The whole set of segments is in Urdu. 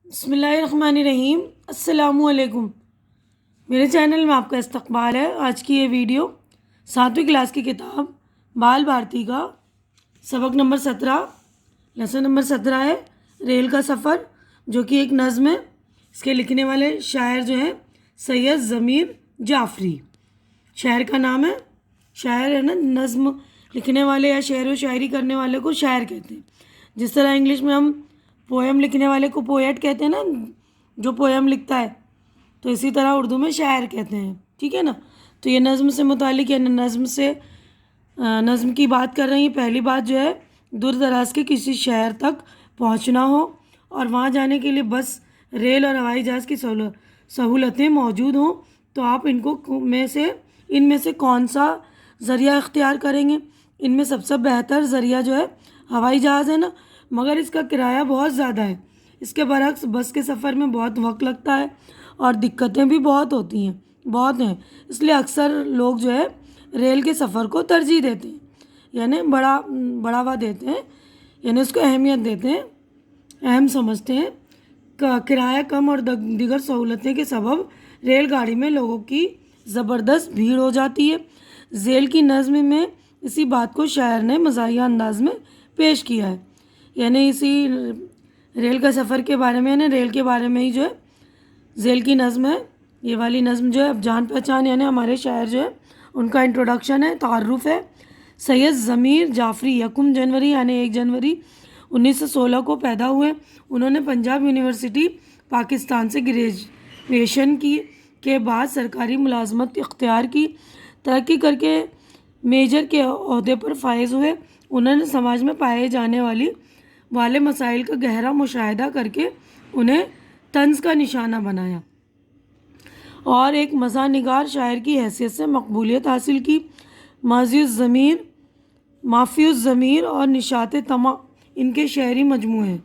بسم اللہ الرحمن الرحیم۔ السلام علیکم۔ میرے چینل میں آپ کا استقبال ہے۔ آج کی یہ ویڈیو 7ویں کلاس کی کتاب بال بھارتی کا سبق نمبر 17 لیسن نمبر 17 ہے ریل کا سفر، جو کہ ایک نظم ہے۔ اس کے لکھنے والے شاعر جو ہیں سید ضمیر جعفری، شاعر کا نام ہے، شاعر ہے نا، نظم لکھنے والے یا شعر و شاعری کرنے والے کو شاعر کہتے ہیں۔ جس طرح انگلش میں ہم پویم لکھنے والے کو پویٹ کہتے ہیں نا، جو پویم لکھتا ہے، تو اسی طرح اردو میں شاعر کہتے ہیں، ٹھیک ہے نا۔ تو یہ نظم سے متعلق ہے، نظم کی بات کر رہی ہیں۔ پہلی بات جو ہے، دور دراز کے کسی شہر تک پہنچنا ہو اور وہاں جانے کے لیے بس، ریل اور ہوائی جہاز کی سہولتیں موجود ہوں، تو آپ ان میں سے کون سا ذریعہ اختیار کریں گے؟ ان میں سب سے بہتر ذریعہ جو ہے ہوائی جہاز ہے نا، مگر اس کا کرایہ بہت زیادہ ہے۔ اس کے برعکس بس کے سفر میں بہت وقت لگتا ہے اور دقتیں بھی بہت ہیں، اس لیے اکثر لوگ جو ہے ریل کے سفر کو ترجیح دیتے ہیں، یعنی بڑھاوا دیتے ہیں، یعنی اس کو اہمیت دیتے ہیں، اہم سمجھتے ہیں۔ کرایہ کم اور دیگر سہولتیں کے سبب ریل گاڑی میں لوگوں کی زبردست بھیڑ ہو جاتی ہے۔ ذیل کی نظم میں اسی بات کو شاعر نے مزاحیہ انداز میں پیش کیا ہے، یعنی اسی ریل کا سفر کے بارے میں، یعنی ریل کے بارے میں ہی جو ہے ذیل کی نظم ہے۔ یہ والی نظم جو ہے اب جان پہچان، یعنی ہمارے شاعر جو ہے ان کا انٹروڈکشن ہے، تعارف ہے۔ سید ضمیر جعفری 1 جنوری یعنی 1 جنوری 1916 کو پیدا ہوئے۔ انہوں نے پنجاب یونیورسٹی پاکستان سے گریجویشن کے بعد سرکاری ملازمت اختیار کی، ترقی کر کے میجر کے عہدے پر فائز ہوئے۔ انہوں نے سماج میں پائے جانے والے مسائل کا گہرا مشاہدہ کر کے انہیں طنز کا نشانہ بنایا اور ایک مزاح نگار شاعر کی حیثیت سے مقبولیت حاصل کی۔ مافی الضمیر اور نشاط طمع ان کے شعری مجموعے ہیں۔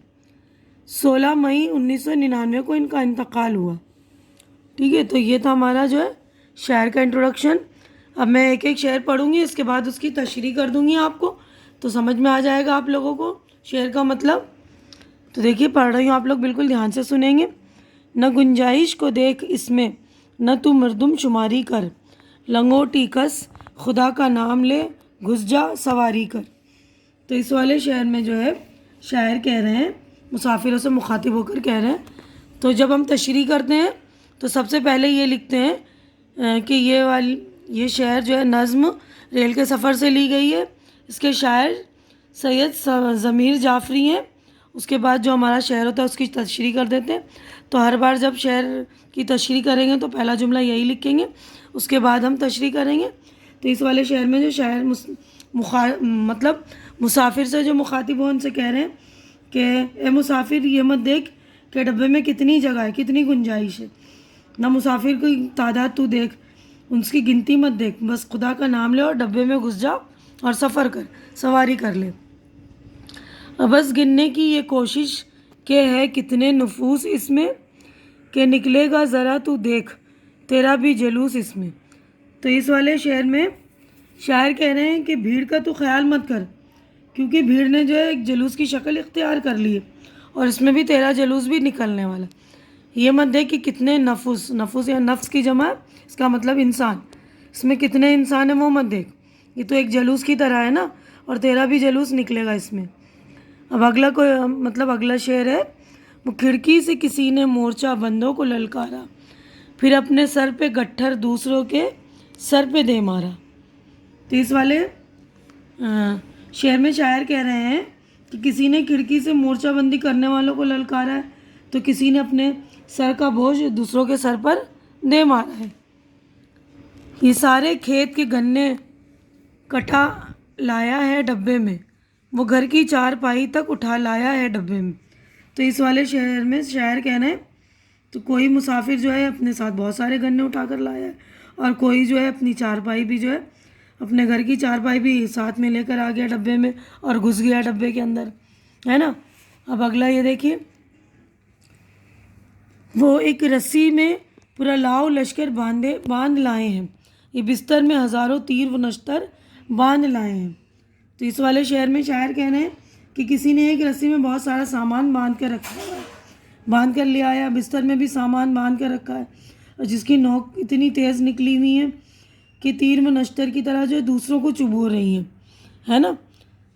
16 مئی 1999 کو ان کا انتقال ہوا، ٹھیک ہے۔ تو یہ تھا ہمارا جو ہے شاعر کا انٹروڈکشن۔ اب میں ایک ایک شعر پڑھوں گی، اس کے بعد اس کی تشریح کر دوں گی آپ کو، تو سمجھ میں آ جائے گا آپ لوگوں کو شعر کا مطلب۔ تو دیکھیے پڑھ رہی ہوں، آپ لوگ بالکل دھیان سے سنیں گے۔ نہ گنجائش کو دیکھ اس میں، نہ تو مردم شماری کر، لنگوٹی کس خدا کا نام لے، گھس جا سواری کر۔ تو اس والے شعر میں جو ہے شاعر کہہ رہے ہیں، مسافروں سے مخاطب ہو کر کہہ رہے ہیں۔ تو جب ہم تشریح کرتے ہیں تو سب سے پہلے یہ لکھتے ہیں کہ یہ شعر جو ہے نظم ریل کے سفر سے لی گئی ہے، اس کے شاعر سید ضمیر جعفری ہیں۔ اس کے بعد جو ہمارا شعر ہوتا ہے اس کی تشریح کر دیتے ہیں۔ تو ہر بار جب شعر کی تشریح کریں گے تو پہلا جملہ یہی لکھیں گے، اس کے بعد ہم تشریح کریں گے۔ تو اس والے شعر میں جو شاعر مطلب مسافر سے جو مخاطب ہو، ان سے کہہ رہے ہیں کہ اے مسافر، یہ مت دیکھ کہ ڈبے میں کتنی جگہ ہے، کتنی گنجائش ہے، نہ مسافر کی تعداد تو دیکھ، اس کی گنتی مت دیکھ، بس خدا کا نام لے اور ڈبے میں گھس جا اور سواری کر لے۔ بس گننے کی یہ کوشش کہ ہے کتنے نفوس اس میں، کہ نکلے گا ذرا تو دیکھ تیرا بھی جلوس اس میں۔ تو اس والے شعر میں شاعر کہہ رہے ہیں کہ بھیڑ کا تو خیال مت کر، کیونکہ بھیڑ نے جو ہے ایک جلوس کی شکل اختیار کر لی ہے اور اس میں بھی تیرا جلوس بھی نکلنے والا۔ یہ مت دیکھ کہ کتنے نفوس یا نفس کی جمع، اس کا مطلب انسان، اس میں کتنے انسان ہیں وہ مت دیکھ، یہ تو ایک جلوس کی طرح ہے نا، اور تیرا بھی جلوس نکلے گا اس میں۔ اب اگلا شعر ہے، وہ کھڑکی سے کسی نے مورچہ بندوں کو للکارا، پھر اپنے سر پہ گٹھر دوسروں کے سر پہ دے مارا۔ تو اس والے شعر میں شاعر کہہ رہے ہیں کہ کسی نے کھڑکی سے مورچہ بندی کرنے والوں کو للکارا ہے، تو کسی نے اپنے سر کا بوجھ دوسروں کے سر پر دے مارا ہے۔ یہ سارے کھیت کے گنے کٹا لایا ہے ڈبے میں، وہ گھر کی 4 پائی تک اٹھا لایا ہے ڈبے میں۔ تو اس والے شعر میں شاعر کہہ رہے ہیں تو کوئی مسافر جو ہے اپنے ساتھ بہت سارے گنے اٹھا کر لایا ہے، اور کوئی جو ہے اپنی 4 پائی بھی جو ہے اپنے گھر کی 4 پائی بھی ساتھ میں لے کر آ گیا ڈبے میں اور گھس گیا ڈبے کے اندر، ہے نا۔ اب اگلا یہ دیکھیے، وہ ایک رسی میں پورا لاؤ لشکر باندھ لائے ہیں، یہ بستر میں ہزاروں تیر و نشتر باندھ لائے ہیں۔ تو اس والے شعر میں شاعر کہہ رہے ہیں کہ کسی نے ایک رسی میں بہت سارا سامان باندھ کے رکھا ہوا ہے، باندھ کر لے آیا، بستر میں بھی سامان باندھ کر رکھا ہے، اور جس کی نوک اتنی تیز نکلی ہوئی ہے کہ تیر و نشتر کی طرح جو ہے دوسروں کو چبھو رہی ہیں، ہے نا.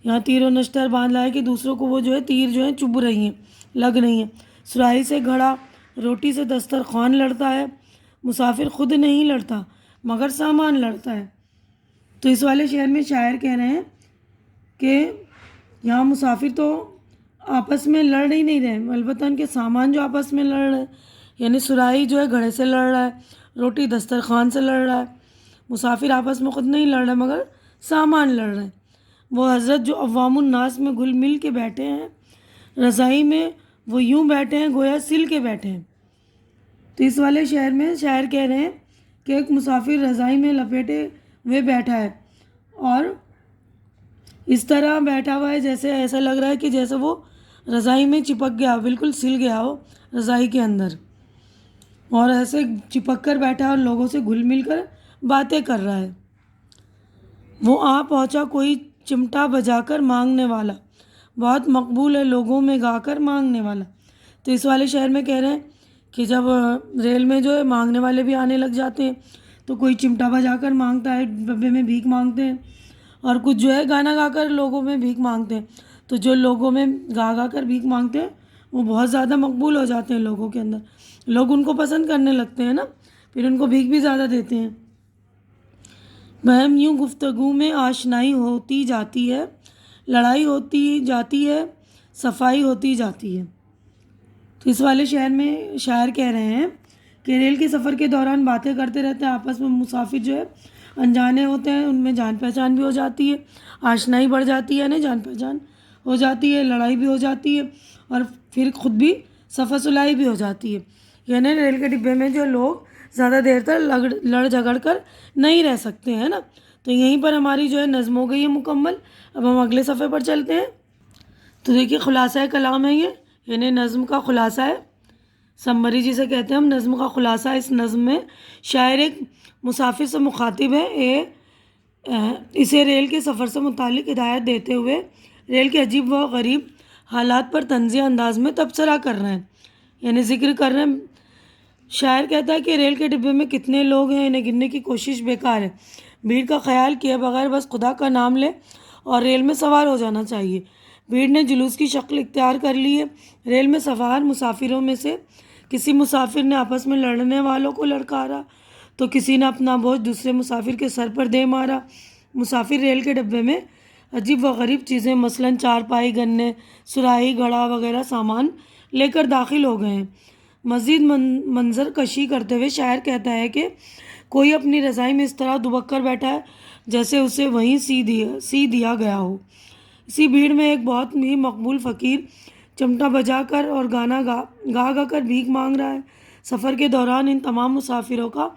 یہاں تیر و نشتر باندھ لایا کہ دوسروں کو وہ جو ہے تیر جو ہے چبھ رہی ہیں، لگ رہی ہیں. سراہی سے گھڑا، روٹی سے دسترخوان لڑتا ہے. مسافر خود نہیں لڑتا مگر سامان لڑتا ہے. تو اس والے شعر میں شاعر کہہ رہے ہیں کہ یہاں مسافر تو آپس میں لڑ ہی نہیں رہے، البتہ ان کے سامان جو آپس میں لڑ رہے ہیں. یعنی سراہی جو ہے گھڑے سے لڑ رہا ہے، روٹی دسترخوان سے لڑ رہا ہے. مسافر آپس میں خود نہیں لڑ رہے مگر سامان لڑ رہے ہیں. وہ حضرت جو عوام الناس میں گھل مل کے بیٹھے ہیں، رضائی میں وہ یوں بیٹھے ہیں گویا سل کے بیٹھے ہیں. تو اس والے شعر میں شاعر کہہ رہے ہیں کہ ایک مسافر رضائی میں لپیٹے ہوئے بیٹھا ہے، اور اس طرح بیٹھا ہوا ہے جیسے ایسا لگ رہا ہے کہ جیسے وہ رضائی میں چپک گیا، بالکل سل گیا ہو رضائی کے اندر، اور ایسے چپک کر بیٹھا ہے اور لوگوں سے گھل مل کر باتیں کر رہا ہے. وہ آ پہنچا کوئی چمٹا بجا کر مانگنے والا، بہت مقبول ہے لوگوں میں گا کر مانگنے والا. تو اس والے شہر میں کہہ رہے ہیں کہ جب ریل میں جو ہے مانگنے والے بھی آنے لگ جاتے ہیں تو کوئی چمٹا بجا کر مانگتا ہے، ڈبے میں بھیک مانگتے ہیں، اور کچھ جو ہے گانا گا کر لوگوں میں بھیک مانگتے ہیں. تو جو لوگوں میں گا گا کر بھیک مانگتے ہیں وہ بہت زیادہ مقبول ہو جاتے ہیں لوگوں کے اندر، لوگ ان کو پسند کرنے لگتے ہیں نا، پھر ان کو بھیک بھی زیادہ دیتے ہیں. بہم یوں گفتگو میں آشنائی ہوتی جاتی ہے، لڑائی ہوتی جاتی ہے، صفائی ہوتی جاتی ہے. تو اس والے شعر میں شاعر کہہ رہے ہیں کہ ریل کے سفر کے دوران باتیں کرتے رہتے ہیں آپس میں. مسافر جو ہے انجانے ہوتے ہیں، ان میں جان پہچان بھی ہو جاتی ہے، آشنائی بڑھ جاتی ہے نا، جان پہچان ہو جاتی ہے، لڑائی بھی ہو جاتی ہے، اور پھر خود بھی صفا صلاحی بھی ہو جاتی ہے. یعنی ریل کے ڈبے میں جو لوگ زیادہ دیر تک لڑ جھگڑ کر نہیں رہ سکتے ہیں نا. تو یہیں پر ہماری جو ہے نظم ہو گئی ہے مکمل. اب ہم اگلے صفحے پر چلتے ہیں. تو دیکھیے خلاصہ کلام ہے یہ، یعنی نظم کا خلاصہ ہے، سمری جسے کہتے ہیں ہم، نظم کا خلاصہ. اس نظم میں شاعر ایک مسافر سے مخاطب ہے، اسے ریل کے سفر سے متعلق ہدایت دیتے ہوئے ریل کے عجیب و غریب حالات پر طنزیہ انداز میں تبصرہ کر رہے ہیں، یعنی ذکر کر رہے ہیں. شاعر کہتا ہے کہ ریل کے ڈبے میں کتنے لوگ ہیں انہیں گننے کی کوشش بیکار ہے. بھیڑ کا خیال کیے بغیر بس خدا کا نام لے اور ریل میں سوار ہو جانا چاہیے. بھیڑ نے جلوس کی شکل اختیار کر لی ہے. ریل میں سوار مسافروں میں سے کسی مسافر نے آپس میں لڑنے والوں کو لڑکارا تو کسی نے اپنا بوجھ دوسرے مسافر کے سر پر دے مارا. مسافر ریل کے ڈبے میں عجیب و غریب چیزیں مثلاً چارپائی، گنے، سراہی، گھڑا وغیرہ سامان لے کر داخل ہو گئے ہیں. مزید منظر کشی کرتے ہوئے شاعر کہتا ہے کہ کوئی اپنی رضائی میں اس طرح دبک کر بیٹھا ہے جیسے اسے وہیں سی دیا گیا ہو. اسی بھیڑ میں ایک بہت ہی مقبول فقیر چمٹا بجا کر اور گانا گا کر بھیک مانگ رہا ہے. سفر کے دوران ان تمام مسافروں کا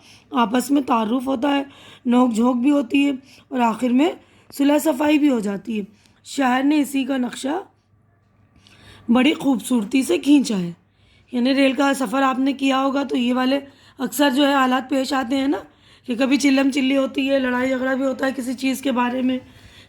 آپس میں تعارف ہوتا ہے، نوک جھونک بھی ہوتی ہے، اور آخر میں صلح صفائی بھی ہو جاتی ہے. شاعر نے اسی کا نقشہ بڑی خوبصورتی سے کھینچا ہے. یعنی ریل کا سفر آپ نے کیا ہوگا تو یہ والے اکثر جو ہے حالات پیش آتے ہیں نا، کہ کبھی چلم چلی ہوتی ہے، لڑائی جھگڑا بھی ہوتا ہے کسی چیز کے بارے میں،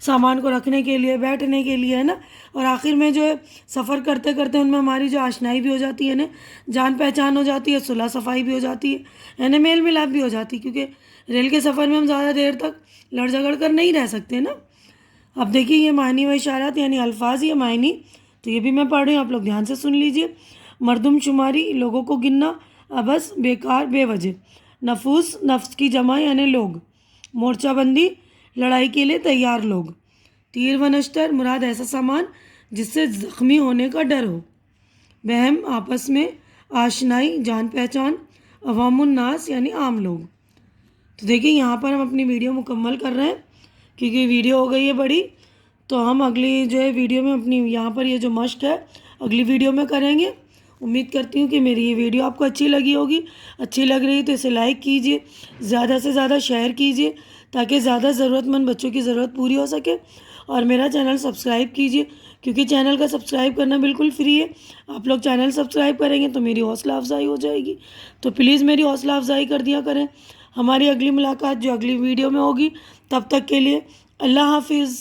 سامان کو رکھنے کے لیے، بیٹھنے کے لیے، ہے نا، اور آخر میں جو ہے سفر کرتے کرتے ان میں ہماری جو آشنائی بھی ہو جاتی ہے نا، جان پہچان ہو جاتی ہے، صلح صفائی بھی ہو جاتی ہے، یعنی میل ملاپ بھی ہو جاتی ہے، کیونکہ ریل کے سفر میں ہم زیادہ دیر تک لڑ جھگڑ کر نہیں رہ سکتے نا. اب دیکھیے یہ معنی و اشارات یعنی الفاظ، یہ معنی تو یہ بھی میں پڑھ رہی ہوں، آپ لوگ دھیان سے سن لیجئے. مردم شماری، لوگوں کو گننا، عبث، بیکار، بے وجہ. نفوس، نفس کی جمع یعنی لوگ. مورچہ بندی، لڑائی کے لیے تیار لوگ. تیر و نشتر، مراد ایسا سامان جس سے زخمی ہونے کا ڈر ہو. بہم، آپس میں آشنائی، جان پہچان. عوام الناس یعنی عام لوگ. تو دیکھیے یہاں پر ہم اپنی ویڈیو مکمل کر رہے ہیں کیونکہ ویڈیو ہو گئی ہے بڑی، تو ہم اگلی جو ہے ویڈیو میں اپنی یہاں پر یہ جو مشق ہے اگلی ویڈیو میں کریں گے. امید کرتی ہوں کہ میری یہ ویڈیو آپ کو اچھی لگی ہوگی. اچھی لگ رہی ہے تو اسے لائک کیجئے، زیادہ سے زیادہ شیئر کیجئے تاکہ زیادہ ضرورت مند بچوں کی ضرورت پوری ہو سکے، اور میرا چینل سبسکرائب کیجئے کیونکہ چینل کا سبسکرائب کرنا بالکل فری ہے. آپ لوگ چینل سبسکرائب کریں گے تو میری حوصلہ افزائی ہو جائے گی، تو پلیز میری حوصلہ افزائی کر دیا کریں. ہماری اگلی ملاقات جو اگلی ویڈیو میں ہوگی، تب تک کے لیے اللہ حافظ.